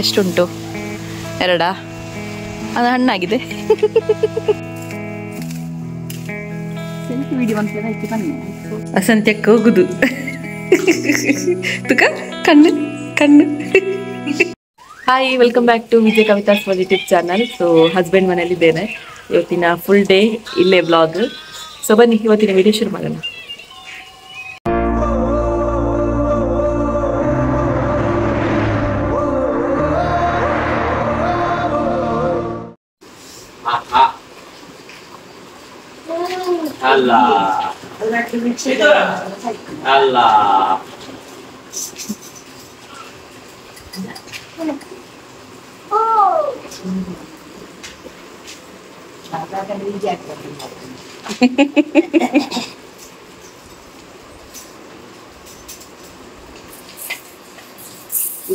ಎಷ್ಟುಂಟು? ಎರಡಾ? ಅದು ಹಣ್ಣಾಗಿದೆ. ಅಸಂತ್ಯಕ್ಕೆ ಹೋಗುದು ತುಕ ಕಣ್ಣು ಕಣ್ಣು. Hi, welcome back to Vijay Kavitha's YouTube channel. So husband ಮನೇಲಿದ್ದೇನೆ ಇವತ್ತಿನ ಫುಲ್ ಡೇ ಇಲ್ಲೇ ವ್ಲಾಗ್. ಸೊ ಬನ್ನಿ ಇವತ್ತಿನ ವಿಡಿಯೋ ಶುರು ಮಾಡೋಣ.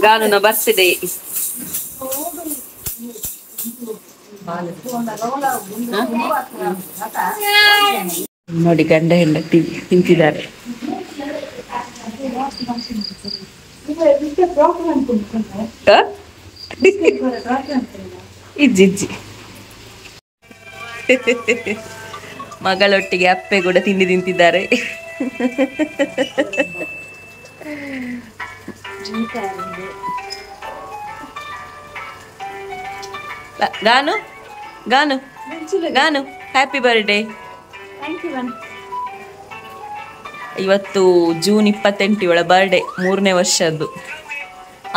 ಗಾನುನ ಬರ್ತ್ಡೇ. ನೋಡಿ ಗಂಡ ಹೆಂಡತಿ ತಿಂತಿದ್ದಾರೆ. ಇಜ್ಜಿ ಮಗಳೊಟ್ಟಿಗೆ ಅಪ್ಪೆ ಕೂಡ ತಿಂಡಿ ತಿಂತಿದ್ದಾರೆ. Ganu Ganu Ganu happy birthday. ಇವತ್ತು ಜೂನ್ 28 ಇವಳ ಬರ್ಡೇ, 3ನೇ ವರ್ಷದ್ದು.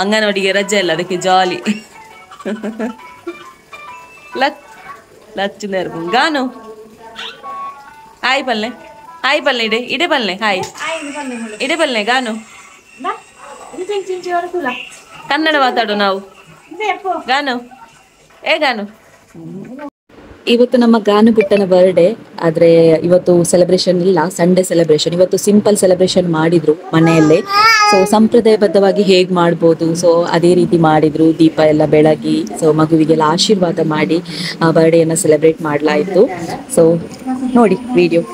ಅಂಗನವಾಡಿಗೆ ರಜೆ ಇಲ್ಲ, ಅದಕ್ಕೆ ಜಾಲಿ. ಲಚ್ಚು ಗಾನು ಹಾಯ್ ಬಲ್ಲೆ, ಹಾಯ್ ಬಲ್ಲೆ, ಇಡೆ ಬಲ್ಲೆ, ಹಾಯ್ ಇಡೆ ಬಲ್ಲೆ. ಗಾನು ಕನ್ನಡ ಮಾತಾಡು ನಾವು. ಗಾನು ಗಾನು. ಇವತ್ತು ನಮ್ಮ ಗಾನು ಪುಟ್ಟನ ಬರ್ಡೇ, ಆದರೆ ಇವತ್ತು ಸೆಲೆಬ್ರೇಷನ್ ಇಲ್ಲ, ಸಂಡೇ ಸೆಲೆಬ್ರೇಷನ್. ಇವತ್ತು ಸಿಂಪಲ್ ಸೆಲೆಬ್ರೇಷನ್ ಮಾಡಿದ್ರು ಮನೆಯಲ್ಲೇ. ಸೊ ಸಂಪ್ರದಾಯಬದ್ಧವಾಗಿ ಹೇಗೆ ಮಾಡ್ಬೋದು, ಸೊ ಅದೇ ರೀತಿ ಮಾಡಿದ್ರು. ದೀಪ ಎಲ್ಲ ಬೆಳಗಿ, ಸೊ ಮಗುವಿಗೆಲ್ಲ ಆಶೀರ್ವಾದ ಮಾಡಿ ಬರ್ಡೇಯನ್ನು ಸೆಲೆಬ್ರೇಟ್ ಮಾಡಲಾಯಿತು. ಸೊ ನೋಡಿ ವಿಡಿಯೋ.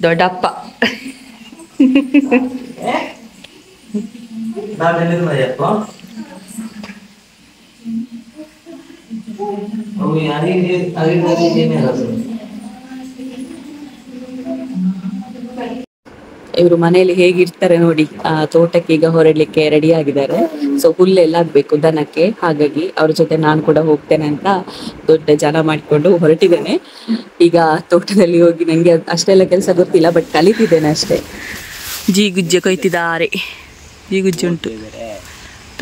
ದೊಡ್ಡಪ್ಪ ಇವರು ಮನೆಯಲ್ಲಿ ಹೇಗಿರ್ತಾರೆ ನೋಡಿ. ತೋಟಕ್ಕೆ ಈಗ ಹೊರಡ್ಲಿಕ್ಕೆ ರೆಡಿ ಆಗಿದ್ದಾರೆ. ಸೊ ಹುಲ್ಲೆಲ್ಲ ಆಗ್ಬೇಕು ದನಕ್ಕೆ, ಹಾಗಾಗಿ ಅವ್ರ ಜೊತೆ ನಾನು ಕೂಡ ಹೋಗ್ತೇನೆ ಅಂತ ದೊಡ್ಡ ಜನ ಮಾಡಿಕೊಂಡು ಹೊರಟಿದ್ದೇನೆ. ಈಗ ತೋಟದಲ್ಲಿ ಹೋಗಿ ನಂಗೆ ಅಷ್ಟೆಲ್ಲ ಕೆಲಸ ಗೊತ್ತಿಲ್ಲ, ಬಟ್ ಕಲಿತಿದ್ದೇನೆ ಅಷ್ಟೇ. ಜೀಗುಜ್ಜೆ ಕೊಯ್ತಿದ್ದಾರೆ. ಜೀಗುಜ್ಜೆ ಉಂಟು,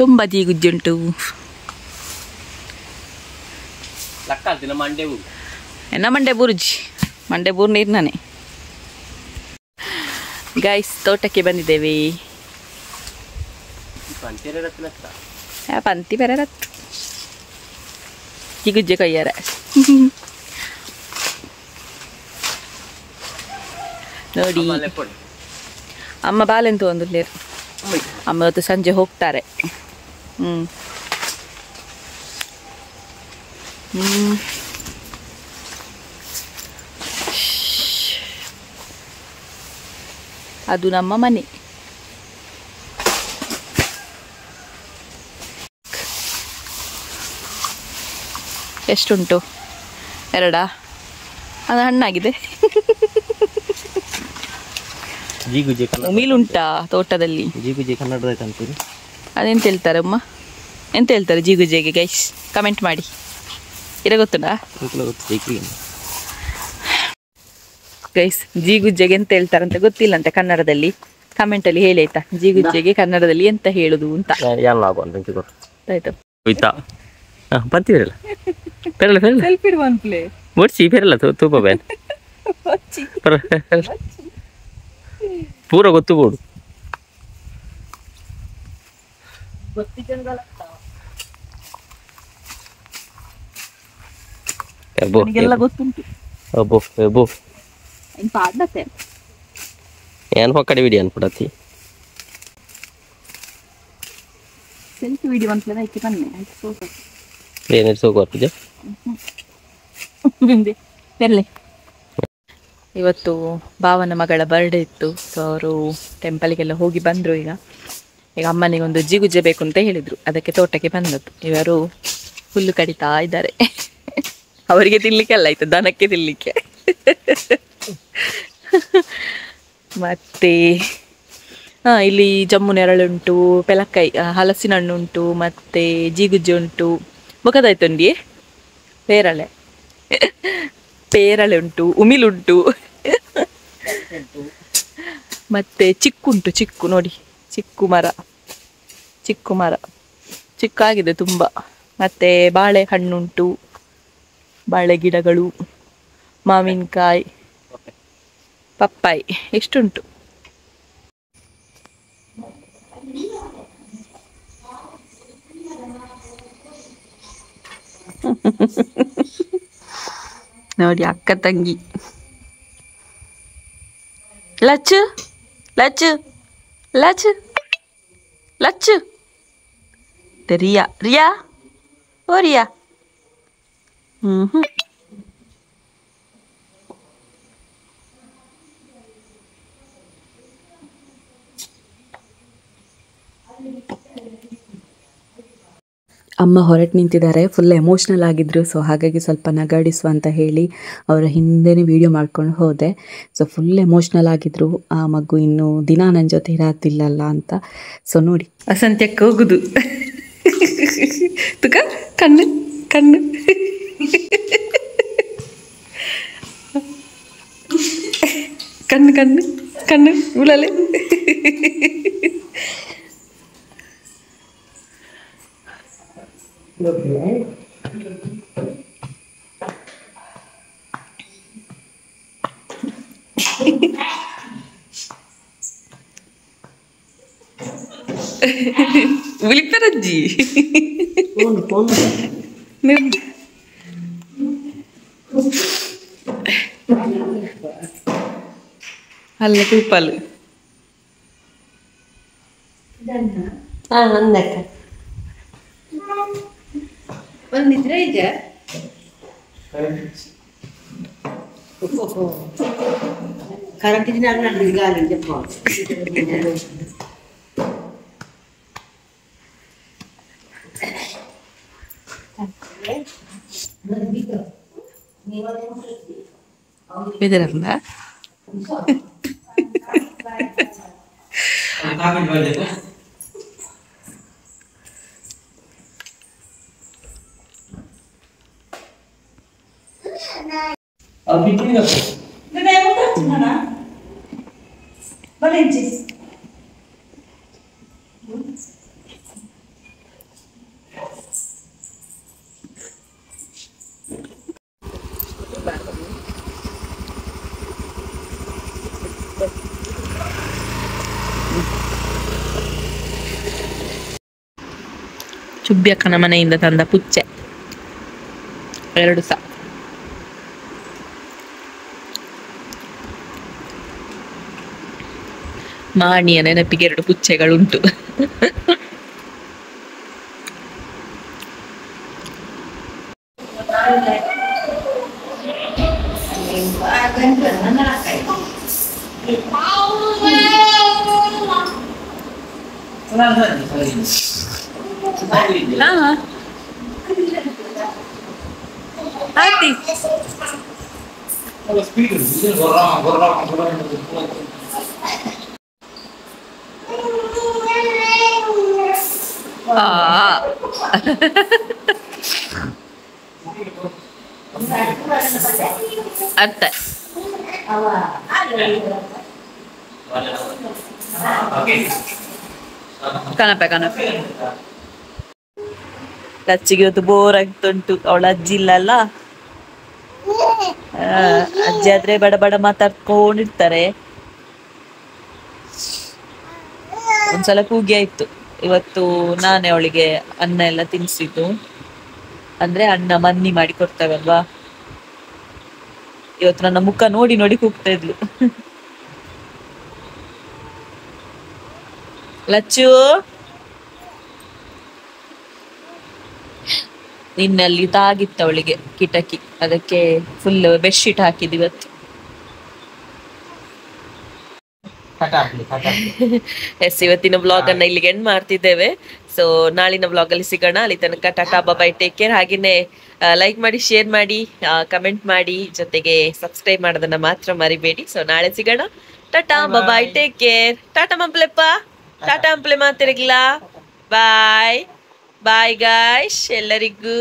ತುಂಬಾ ಜೀಗುಜ್ಜೆ ಉಂಟು. ಎನ್ನ ಮಂಡೆ ಬುರ್ಜಿ, ಮಂಡೆ ಬೂರ್ ನೀರ್ನಾನೆ. ಗೈಸ್ ತೋಟಕ್ಕೆ ಬಂದಿದ್ದೇವೆ. ಪಂತಿ ಬೇರೆ ರತ್ತು ಜೀಗುಜ್ಜೆ ಕೊಯ್ಯಾರ. ನೋಡಿ ಅಮ್ಮ ಬಾಲೆಂತು ಒಂದು ಲೇರು. ಅಮ್ಮ ಇವತ್ತು ಸಂಜೆ ಹೋಗ್ತಾರೆ. ಅದು ನಮ್ಮ ಮನೆ. ಎಷ್ಟುಂಟು? ಎರಡಾ? ಅದು ಹಣ್ಣಾಗಿದೆ. ಉಮಿಲುಂಟಾ ತೋಟದಲ್ಲಿ? ಜೀಗುಜೆ ಕನ್ನಡದ ಅಂತೀರಿ. ಅದೆಂತ ಹೇಳ್ತಾರೆ ಅಮ್ಮ, ಎಂತ ಹೇಳ್ತಾರೆ ಜೀಗುಜೆಗೆ? ಗೈಸ್ ಕಮೆಂಟ್ ಮಾಡಿ. ಗೊತ್ತುನಾ ಗೈಸ್? ಜೀಗುಜ್ಜೆಗೆ ಎಂತ ಹೇಳ್ತಾರಂತ ಗೊತ್ತಿಲ್ಲಂತೆ ಕನ್ನಡದಲ್ಲಿ. ಕಮೆಂಟ್ ಅಲ್ಲಿ ಹೇಳಿ ಆಯ್ತಾ, ಜೀಗುಜ್ಜೆಗೆ ಕನ್ನಡದಲ್ಲಿ ಎಂತ ಹೇಳುದು ಅಂತ. ಪೂರ ಗೊತ್ತು ಬೋಡು ಗೊತ್ತುಂಟು. ಏನ್ ಹೊಕ್ಕಡೆ ವಿಡಿಯೋ ಅನ್ಬಿಡತಿ. ಸೆಲ್ಫಿ ವಿಡಿಯೋ ಅಂತ ಐತಿ ಬನ್ನಿ. ಏನೇನು ಸೋಗು ಇವತ್ತು ಭಾವನ ಮಗಳ ಬರ್ಡೇ ಇತ್ತು. ಸೊ ಅವರು ಟೆಂಪಲ್ಗೆಲ್ಲ ಹೋಗಿ ಬಂದರು. ಈಗ ಅಮ್ಮನಿಗೆ ಒಂದು ಜಿಗುಜ್ಜೆ ಬೇಕು ಅಂತ ಹೇಳಿದರು, ಅದಕ್ಕೆ ತೋಟಕ್ಕೆ ಬಂದದ್ದು. ಇವರು ಹುಲ್ಲು ಕಡಿತಾ ಇದ್ದಾರೆ. ಅವರಿಗೆ ತಿನ್ಲಿಕ್ಕೆ ಅಲ್ಲ ಆಯ್ತು, ದನಕ್ಕೆ ತಿನ್ಲಿಕ್ಕೆ. ಮತ್ತೆ ಇಲ್ಲಿ ಜಮ್ಮು ನೆರಳುಂಟು, ಪೆಲಕ್ಕಾಯಿ ಹಲಸಿನ ಹಣ್ಣು ಉಂಟು, ಮತ್ತೆ ಜೀಗುಜ್ಜೆ ಉಂಟು, ಮುಖದಾಯ್ತುಂಡಿ ಪೇರಳೆ ಉಂಟು, ಉಮಿಲುಂಟು, ಮತ್ತೆ ಚಿಕ್ಕುಂಟು. ಚಿಕ್ಕು ನೋಡಿ, ಚಿಕ್ಕು ಮರ ಚಿಕ್ಕಾಗಿದೆ ತುಂಬ. ಮತ್ತೆ ಬಾಳೆ ಹಣ್ಣುಂಟು, ಬಾಳೆ ಗಿಡಗಳು, ಮಾವಿನಕಾಯಿ, ಪಪ್ಪಾಯಿ ಎಷ್ಟುಂಟು. ನೋಡಿ ಅಕ್ಕ ತಂಗಿ. ಲಚ್ಚು ಲಚ್ಚು ಲಚ್ಚು ಲಚ್ಚು. ರಿಯಾ ರಿಯಾ ಓ ರಿಯಾ. ಅಮ್ಮ ಹೊರಟು ನಿಂತಿದ್ದಾರೆ, ಫುಲ್ ಎಮೋಷ್ನಲ್ ಆಗಿದ್ರು. ಸೊ ಹಾಗಾಗಿ ಸ್ವಲ್ಪ ನಗಾಡಿಸುವ ಅಂತ ಹೇಳಿ ಅವರ ಹಿಂದೆನೇ ವಿಡಿಯೋ ಮಾಡ್ಕೊಂಡು ಹೋದೆ. ಸೊ ಫುಲ್ ಎಮೋಷ್ನಲ್ ಆಗಿದ್ರು. ಆ ಮಗು ಇನ್ನು ದಿನ ನನ್ನ ಜೊತೆ ಇರತ್ತಿಲ್ಲಲ್ಲ ಅಂತ. ಸೊ ನೋಡಿ ಅಸಂತ್ಯಕ್ಕೆ ಹೋಗುದು. ತುಕ ಕಣ್ಣು ಕಣ್ಣು ಕಣ್ಣು ಕಣ್ಣು ಕಣ್ಣು ಉಳಲೆ. ಉಳಿಪರಜ್ಜಿ ಅಲ್ಲ ತೂಪಲು ಬಂದಿದ್ರೆ ಇದೆ. ಕರೆಂಟ್ ಗಾಳಿ ಇದರಲ್ಲ ಚುಬ್ಬಿಯಕ್ಕನ ಮನೆಯಿಂದ ತಂದ ಪುಚ್ಚೆ 2 ಸಹ. ಮಾಣಿಯ ನೆನಪಿಗೆ 2 ಪುಚ್ಚೆಗಳುಂಟು. ಆತಿ ಅರ್ಥ ಕನಪೆ ಕನಪೆ. ಲಚ್ಚಿಗೆ ಇವತ್ತು ಬೋರ್ ಆಗ್ತುಂಟು, ಅವಳ ಅಜ್ಜಿ ಇಲ್ಲಲ್ಲ. ಅಜ್ಜಿ ಆದ್ರೆ ಬಡ ಬಡ ಮಾತಾಡ್ಕೊಂಡಿರ್ತಾರೆ. ಒಂದ್ಸಲ ಕೂಗಿ ಆಯ್ತು. ಇವತ್ತು ನಾನೇ ಅವಳಿಗೆ ಅನ್ನ ಎಲ್ಲ ತಿನ್ಸಿದ್ದು, ಅಂದ್ರೆ ಅನ್ನ ಮನ್ನಿ ಮಾಡಿ ಕೊಡ್ತಾವಲ್ವಾ. ಇವತ್ತು ನನ್ನ ಮುಖ ನೋಡಿ ನೋಡಿ ಕೂಗ್ತಾ ಇದ್ಲು. ಲಚ್ಚು, ನಿನ್ನಲ್ಲಿ ತಾಗಿತ್ತು ಅವಳಿಗೆ ಕಿಟಕಿ, ಅದಕ್ಕೆ ಫುಲ್ ಬೆಡ್ಶೀಟ್ ಹಾಕಿದ್ ಇವತ್ತು. ಎಸ್, ಇವತ್ತಿನ ಬ್ಲಾಗ್ ಅನ್ನ ಇಲ್ಲಿಗೆ ಎಂಡ್ ಮಾಡ್ತಿದ್ದೇವೆ. ಸೊ ನಾಳಿನ ಬ್ಲಾಗ್ ಅಲ್ಲಿ ಸಿಗೋಣ. ಅಲ್ಲಿ ತನಕ ಟಾಟಾ ಬೈ, ಟೇಕ್ ಕೇರ್. ಹಾಗೇನೆ ಲೈಕ್ ಮಾಡಿ, ಶೇರ್ ಮಾಡಿ, ಕಮೆಂಟ್ ಮಾಡಿ, ಜೊತೆಗೆ ಸಬ್ಸ್ಕ್ರೈಬ್ ಮಾಡೋದನ್ನ ಮಾತ್ರ ಮರಿಬೇಡಿ. ಸೊ ನಾಳೆ ಸಿಗೋಣ. Ta-ta bye, take care. Ta-ta ಮಂಪ್ಲೆಪ್ಪ, ಟಾಟಾ ಅಂಪ್ಲೆ ಮಾತಿರಗಿಲ್ಲ. ಬಾಯ್ ಬಾಯ್ ಗಾಯ್ಸ್ ಎಲ್ಲರಿಗೂ.